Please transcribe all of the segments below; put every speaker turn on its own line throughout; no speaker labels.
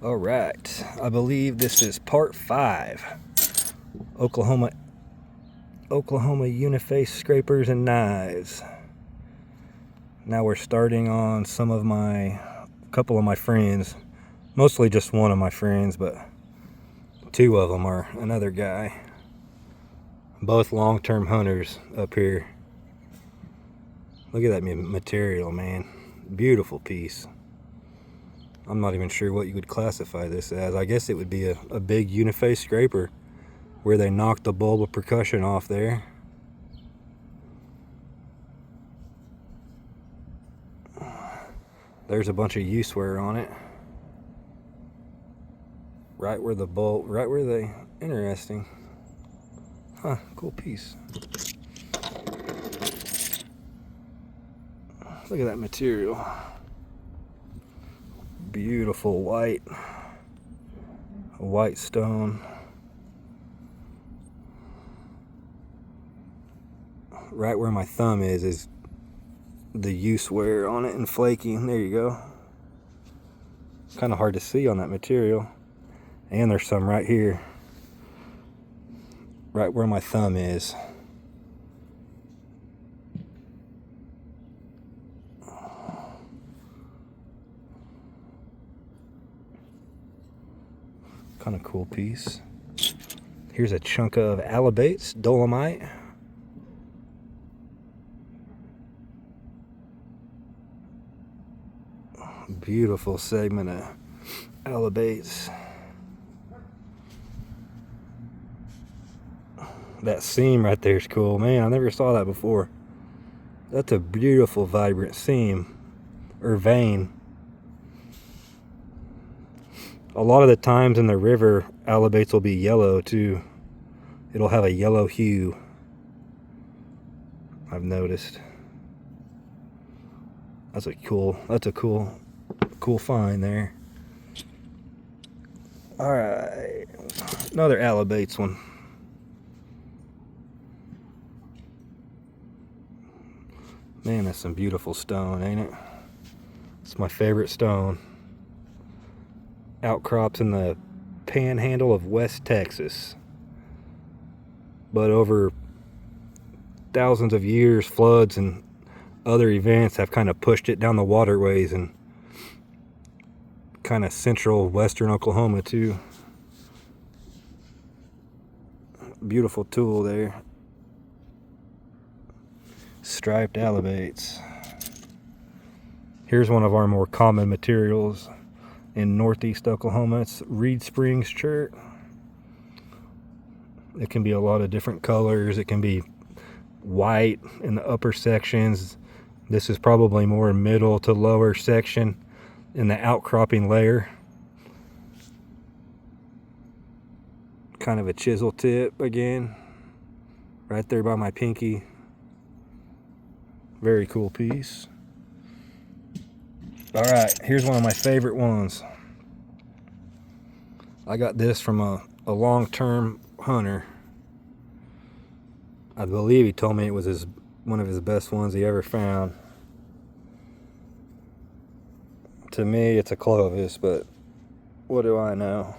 All right, I believe this is part 5. Oklahoma Uniface scrapers and knives. Now we're starting on couple of my friends, mostly just one of my friends, but 2 of them are another guy. Both long-term hunters up here. Look at that material, man. Beautiful piece. I'm not even sure what you would classify this as. I guess it would be a big Uniface scraper where they knocked the bulb of percussion off there. There's a bunch of use wear on it. Right where they, interesting. Huh, cool piece. Look at that material. Beautiful white stone. Right where my thumb is the use wear on it and flaking. There you go. Kind of hard to see on that material. And there's some right here. Right where my thumb is. Kind of cool piece. Here's a chunk of Alibates, dolomite. Beautiful segment of Alibates. That seam right there is cool, man. I never saw that before. That's a beautiful, vibrant seam or vein. A lot of the times in the river, Alibates will be yellow too. It'll have a yellow hue, I've noticed. That's a cool find there. All right, another Alibates one. Man, that's some beautiful stone, ain't it? It's my favorite stone. Outcrops in the panhandle of West Texas. But over thousands of years, floods and other events have kind of pushed it down the waterways and kind of central western Oklahoma too. Beautiful tool there. Striped Alibates. Here's one of our more common materials in northeast Oklahoma. It's Reed Springs Chert. It can be a lot of different colors. It can be white in the upper sections. This is probably more middle to lower section in the outcropping layer. Kind of a chisel tip again, right there by my pinky. Very cool piece. All right, here's one of my favorite ones. I got this from a long-term hunter. I believe he told me it was one of his best ones he ever found. To me, it's a Clovis, but what do I know?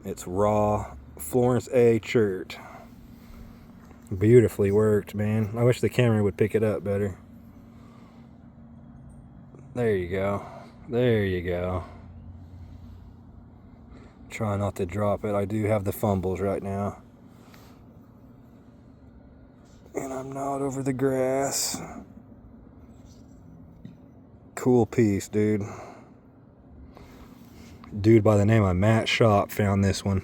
It's raw Florence A. Chert. Beautifully worked, man. I wish the camera would pick it up better. There you go. There you go. Try not to drop it. I do have the fumbles right now. And I'm not over the grass. Cool piece, dude. Dude by the name of Matt Shop found this one.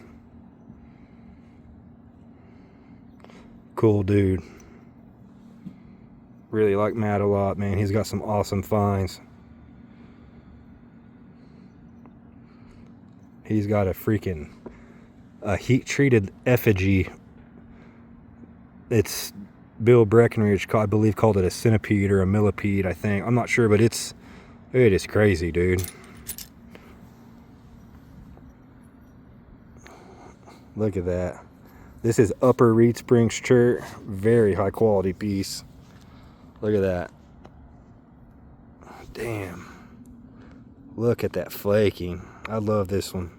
Cool dude. Really like Matt a lot, man. He's got some awesome finds. He's got a heat-treated effigy. It's Bill Breckenridge, I believe, called it a centipede or a millipede, I think. I'm not sure, but it is crazy, dude. Look at that. This is Upper Reed Springs Chert. Very high quality piece. Look at that. Damn. Look at that flaking. I love this one.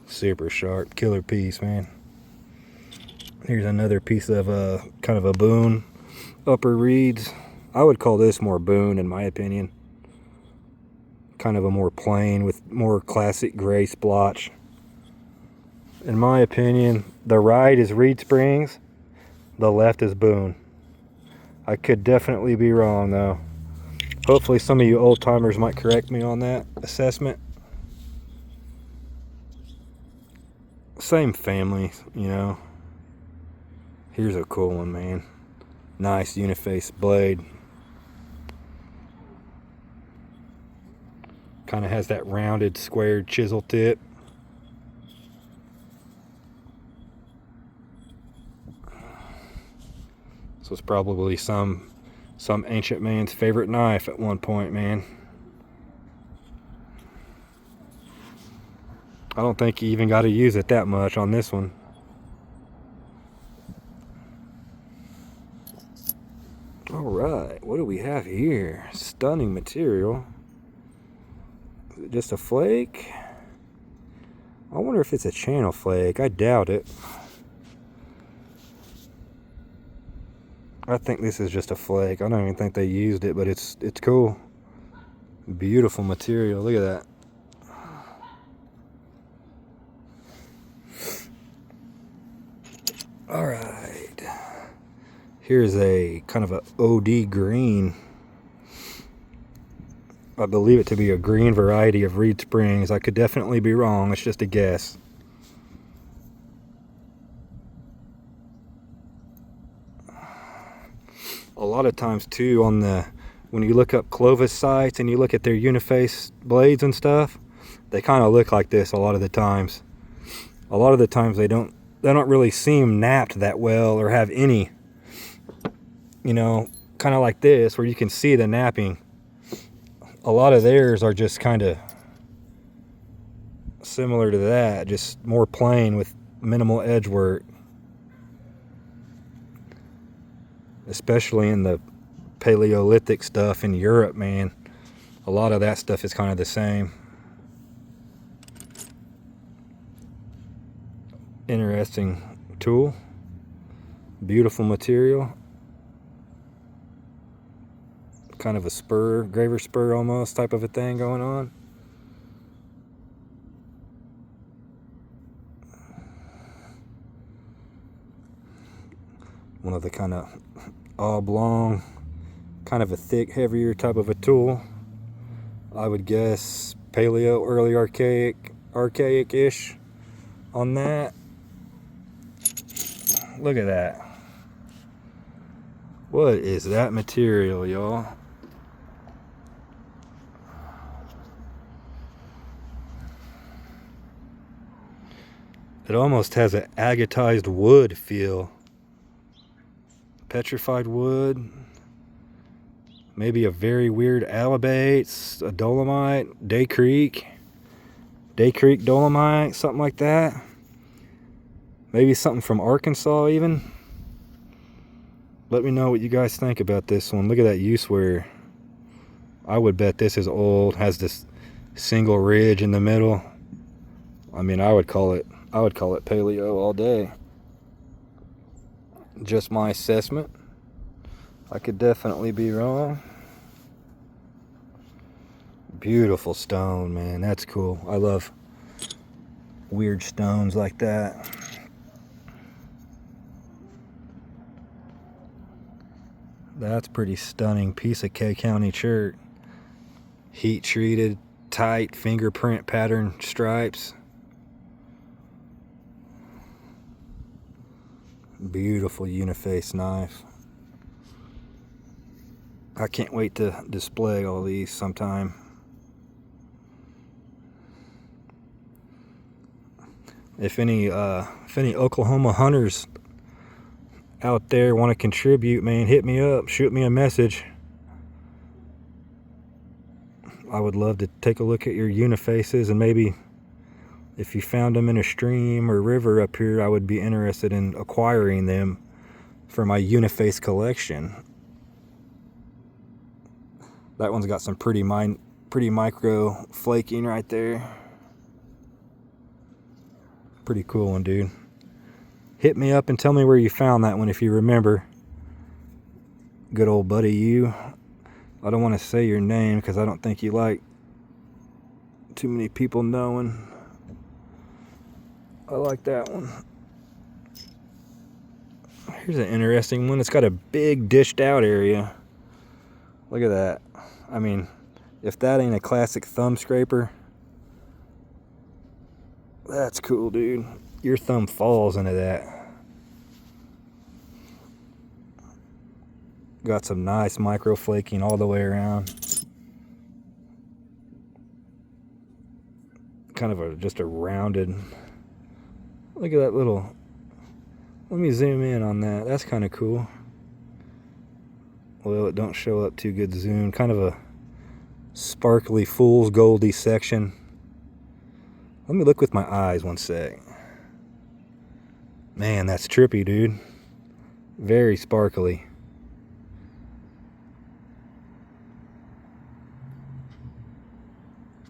Super sharp, killer piece, man. Here's another piece of kind of a Boone Upper Reeds. I would call this more Boone in my opinion. Kind of a more plain with more classic gray splotch. In my opinion, the right is Reed Springs, the left is Boone. I could definitely be wrong though. Hopefully some of you old timers might correct me on that assessment. Same family, you know. Here's a cool one, man. Nice Uniface blade. Kind of has that rounded, squared chisel tip. So it's probably some ancient man's favorite knife at one point, man. I don't think you even got to use it that much on this one. Alright, what do we have here? Stunning material. Is it just a flake? I wonder if it's a channel flake. I doubt it. I think this is just a flake. I don't even think they used it, but it's cool. Beautiful material. Look at that. All right, here's a kind of a OD green. I believe it to be a green variety of Reed Springs. I could definitely be wrong. It's just a guess. A lot of times too, when you look up Clovis sites and you look at their Uniface blades and stuff, they kind of look like this a lot of the times. A lot of the times they don't really seem napped that well or have any, you know, kind of like this where you can see the napping. A lot of theirs are just kind of similar to that, just more plain with minimal edge work. Especially in the Paleolithic stuff in Europe, man. A lot of that stuff is kind of the same. Interesting tool. Beautiful material. Kind of a spur, graver spur almost type of a thing going on. One of the kind of oblong, kind of a thick, heavier type of a tool. I would guess paleo, early archaic-ish on that. Look at that. What is that material, y'all? It almost has an agatized wood feel. Petrified wood. Maybe a very weird Alibates, a dolomite, Day Creek dolomite, something like that. Maybe something from Arkansas even. Let me know what you guys think about this one. Look at that use wear. I would bet this is old, has this single ridge in the middle. I mean, I would call it paleo all day. Just my assessment. I could definitely be wrong. Beautiful stone, man. That's cool. I love weird stones like that. That's pretty stunning piece of K County Chert. Heat treated, tight fingerprint pattern stripes. Beautiful Uniface knife. I can't wait to display all these sometime. If any Oklahoma hunters out there want to contribute, man, hit me up, shoot me a message. I would love to take a look at your Unifaces, and maybe if you found them in a stream or river up here, I would be interested in acquiring them for my Uniface collection. That one's got some pretty micro-flaking right there. Pretty cool one, dude. Hit me up and tell me where you found that one if you remember. Good old buddy you. I don't want to say your name because I don't think you like too many people knowing. I like that one. Here's an interesting one. It's got a big dished out area. Look at that. I mean, if that ain't a classic thumb scraper, that's cool, dude. Your thumb falls into that. Got some nice micro-flaking all the way around. Kind of just a rounded. Look at that little. Let me zoom in on that. That's kind of cool. Well, it don't show up too good zoom. Kind of a sparkly fool's goldy section. Let me look with my eyes one sec. Man, that's trippy, dude. Very sparkly.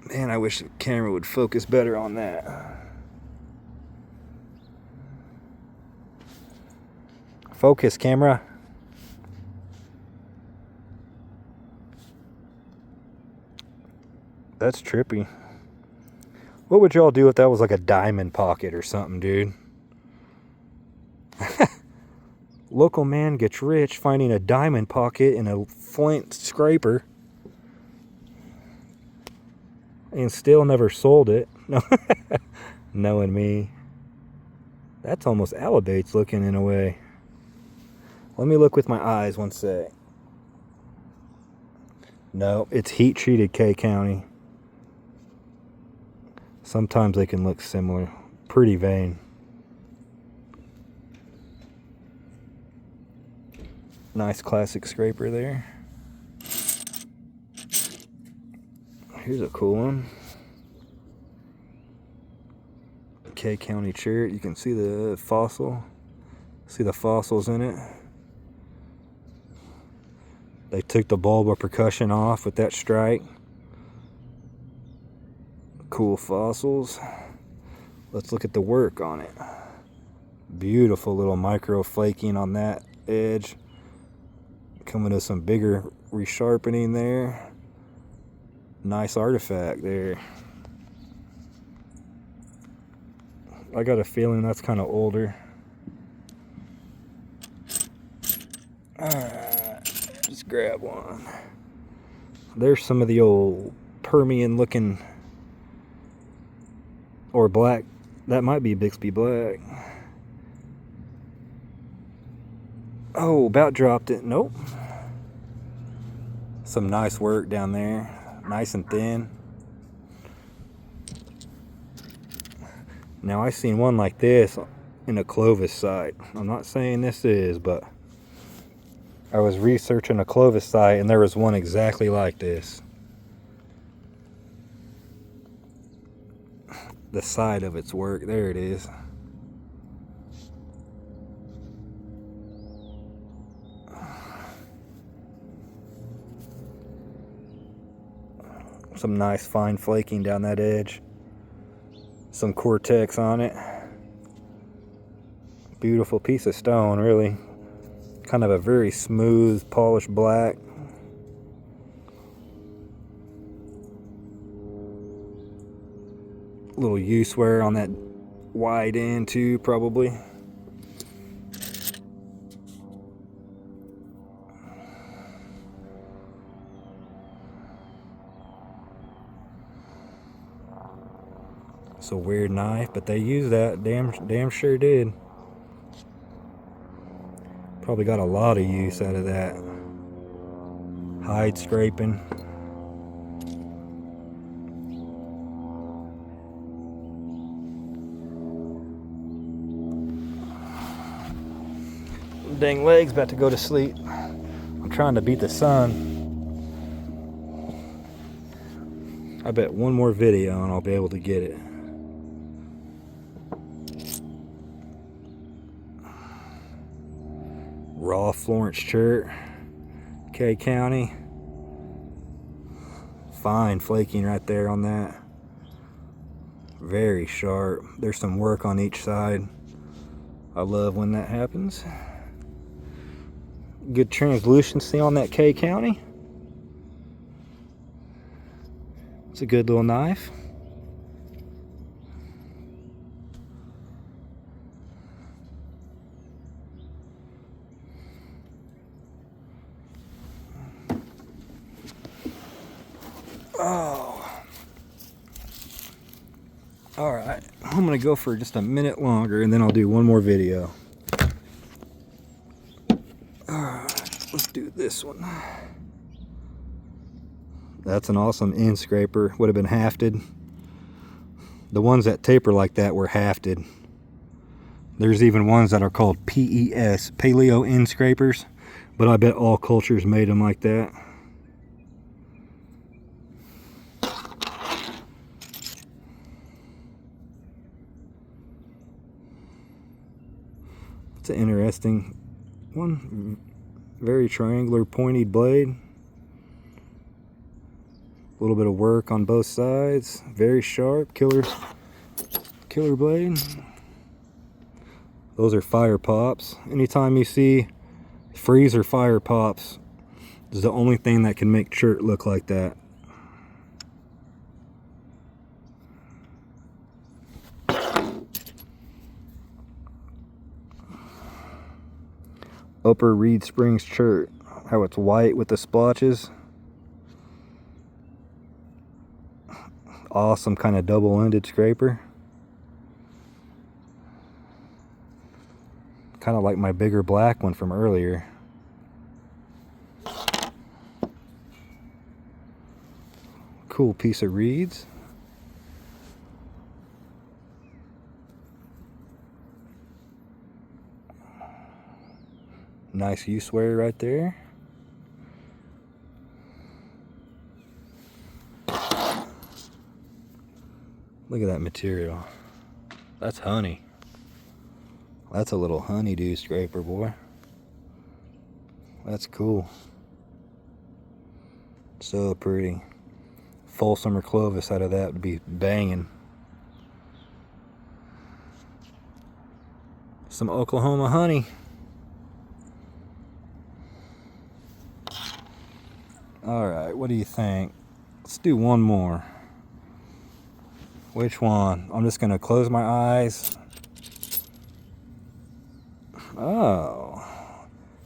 Man, I wish the camera would focus better on that. Focus, camera. That's trippy. What would y'all do if that was like a diamond pocket or something, dude? Local man gets rich finding a diamond pocket in a flint scraper and still never sold it. No, knowing me. That's almost Alibates looking in a way. Let me look with my eyes one sec. No, it's heat treated K County. Sometimes they can look similar. Pretty vain. Nice classic scraper there. Here's a cool one. K County Chert. You can see the fossil. See the fossils in it. They took the bulb of percussion off with that strike. Cool fossils. Let's look at the work on it. Beautiful little micro-flaking on that edge. Coming to some bigger resharpening there. Nice artifact there. I got a feeling that's kind of older. Alright, just grab one. There's some of the old Permian looking, or black. That might be Bixby Black. Oh, about dropped it. Nope. Some nice work down there. Nice and thin. Now I seen one like this in a Clovis site. I'm not saying this is, but I was researching a Clovis site and there was one exactly like this. The side of its work, there it is. Some nice fine flaking down that edge. Some Cortex on it. Beautiful piece of stone, really. Kind of a very smooth, polished black. Little use wear on that wide end too, probably. It's a weird knife, but they use that. Damn sure did. Probably got a lot of use out of that. Hide scraping. Dang leg's about to go to sleep. I'm trying to beat the sun. I bet one more video and I'll be able to get it. Raw Florence Chert, K County. Fine flaking right there on that. Very sharp. There's some work on each side. I love when that happens. Good translucency on that K County. It's a good little knife. Oh. Alright, I'm gonna go for just a minute longer and then I'll do one more video. Alright, let's do this one. That's an awesome end scraper. Would have been hafted. The ones that taper like that were hafted. There's even ones that are called PES, Paleo end scrapers, but I bet all cultures made them like that. It's an interesting one. Very triangular pointed blade. A little bit of work on both sides. Very sharp, killer blade. Those are fire pops. Anytime you see freezer fire pops, is the only thing that can make Chert look like that. Upper Reed Springs Chert, how it's white with the splotches. Awesome kind of double-ended scraper. Kind of like my bigger black one from earlier. Cool piece of reeds. Nice U-swear right there. Look at that material. That's honey. That's a little honeydew scraper, boy. That's cool. So pretty. Full summer Clovis out of that would be banging. Some Oklahoma honey. Alright, what do you think? Let's do one more. Which one? I'm just gonna close my eyes. Oh,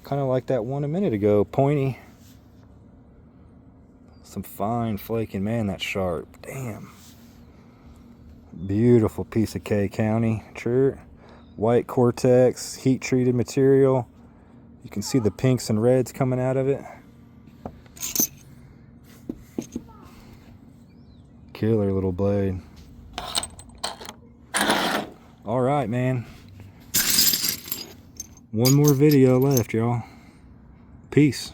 kind of like that one a minute ago, pointy. Some fine flaking, man, that's sharp. Damn. Beautiful piece of K County Chert. White Cortex, heat treated material. You can see the pinks and reds coming out of it. Killer little blade. All right, man. One more video left, y'all. Peace.